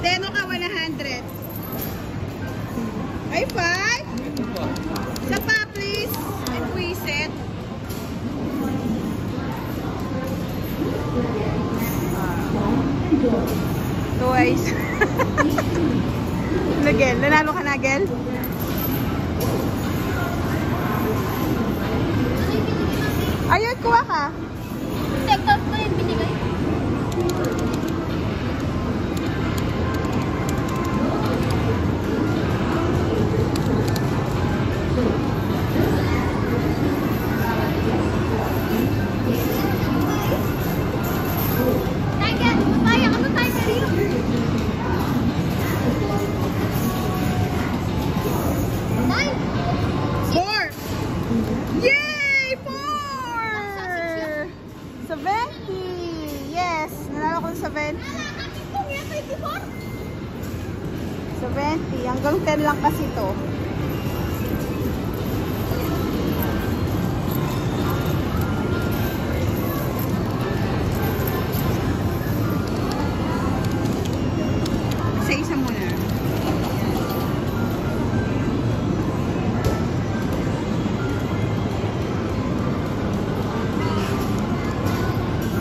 Deno ka 100. Ay, 5. Isa pa, please. Ay, puwisit. Twice. Nagel, nanalo ka na, Gel? Ayun, kuha ka. Tekot ko yung binigay. Tiger, papaya ka mo, Tiger yun. 4. Yay! 4! 70! Yes! Nanalo ko ng 70. 70. Hanggang 10 lang kasi to. Isa-isa muna.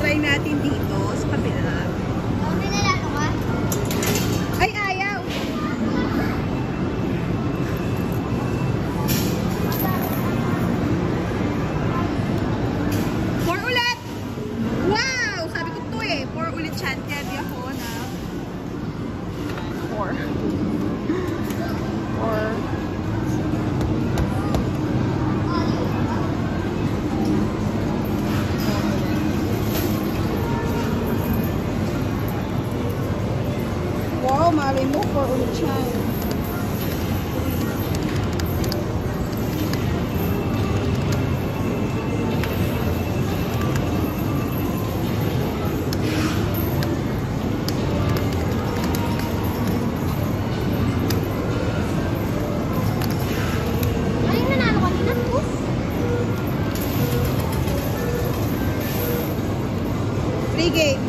Try natin dito sa kabila. May nalalo ka? Ay, ayaw! Four ulit! Wow! Sabi ko to eh. 4 ulit chanted ako na. 4. 4. Wow, malay mo, 4 ulit siya. Ay, nanalo ka nila. Free game.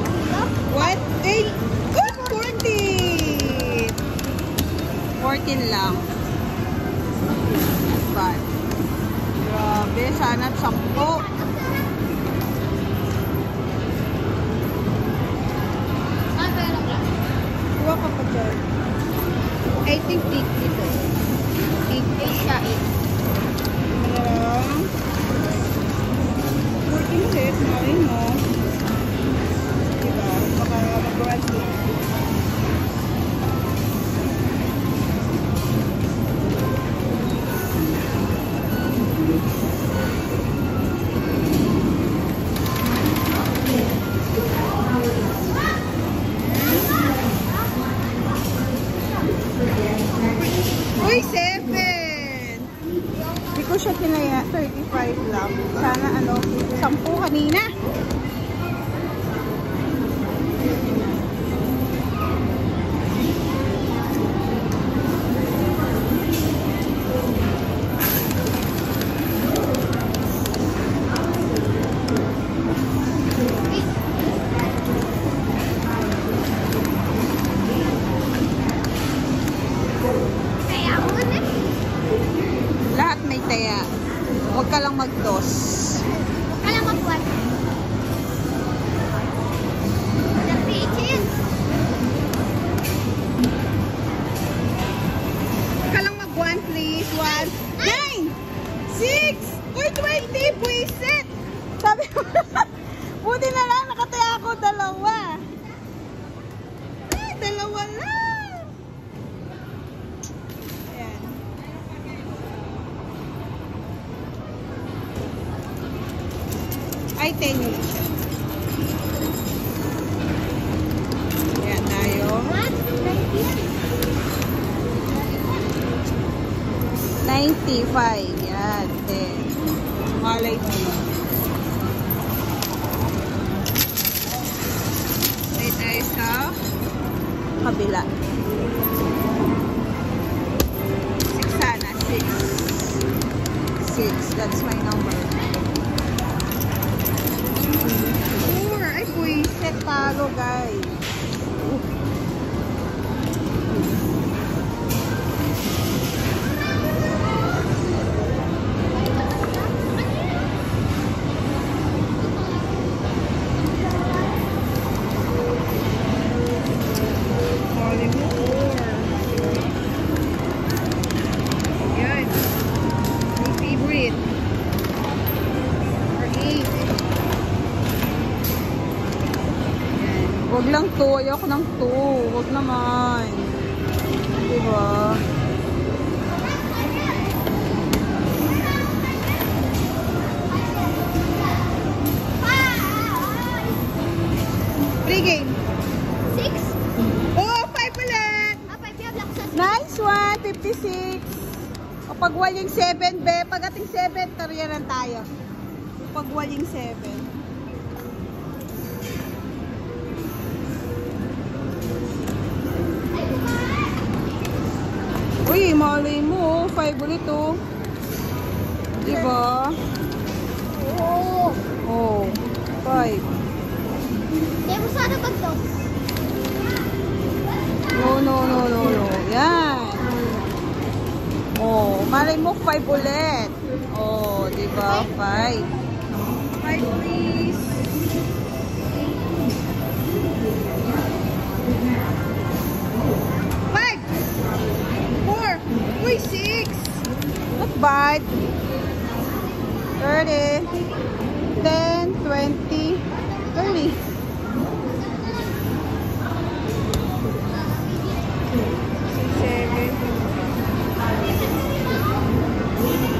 What? 8? Oh, 14! 14 lang. 5. Grabe, sana 10. Ah, pero lang. Kuha ka pa dyan. I think 8 dito. 8 siya, 8. Lang. 14 set, malay mo. Diba? Baka mag-grant mo. Uy, 7! Hindi ko siya kinaya. 35 lang. Sana 10 kanina. Kaya ako na. Lahat may taya. Huwag ka lang mag-dos. Kala magbuwan. The peaches. Huwag ka lang mag-1, please. 1, 9, 6, uy, 20, buwisit! Sabi mo, buti na lang, nakataya ako 2. Ay, 2 lang! Ayan. Ay, 10 yun siya. Ayan tayo. What? 95. Yan, 10. Malay mo. Ay tayo sa kabila. 6 sana. 6. 6. That's my number. 4. Ay, buwisit. Talo, guys. Huwag lang 2. Ayoko ng 2. Huwag naman. Diba? Free game. 6. Oh, 5 ulit. Ah, 5 yung black sauce. Nice one. 56. O pag waling 7, be. Pag ating 7, tariyanan tayo. Pag waling 7. Uy, malay mo. 5 ulit, oh. Diba? Oo. Oh, 5. Kaya mo sana pag to. No. Yan. Oh, malay mo 5 ulit. Oh, diba? 5. 5 please. 5. 4. Uy, 6. Not bad. 30. 10, 20, 30.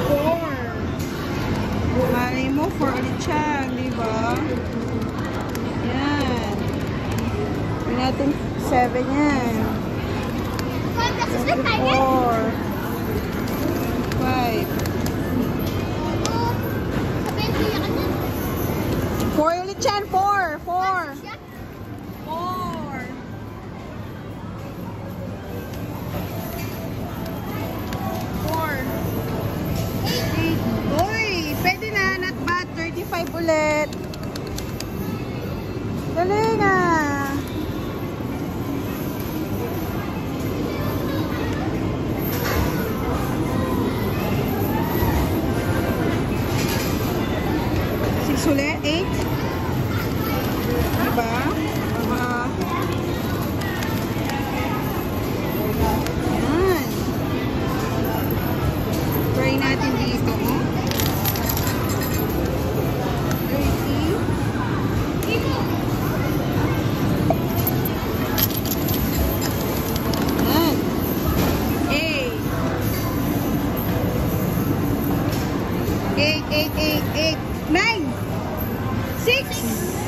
4. Malay mo, 4 ulit siya, di ba? Yan. Gawin natin 7 yan. 5 black sauce na tayo. 4. 5. Sa 20 yan ka na. 4 ulit yan, 4. 4. Siya? 4. 8. Uy, pwede na. Not bad. 35 ulit. Dali na. Ulit, 8. Diba? Yan. Try natin dito. 30. Yan. 8. 8, 9. 6.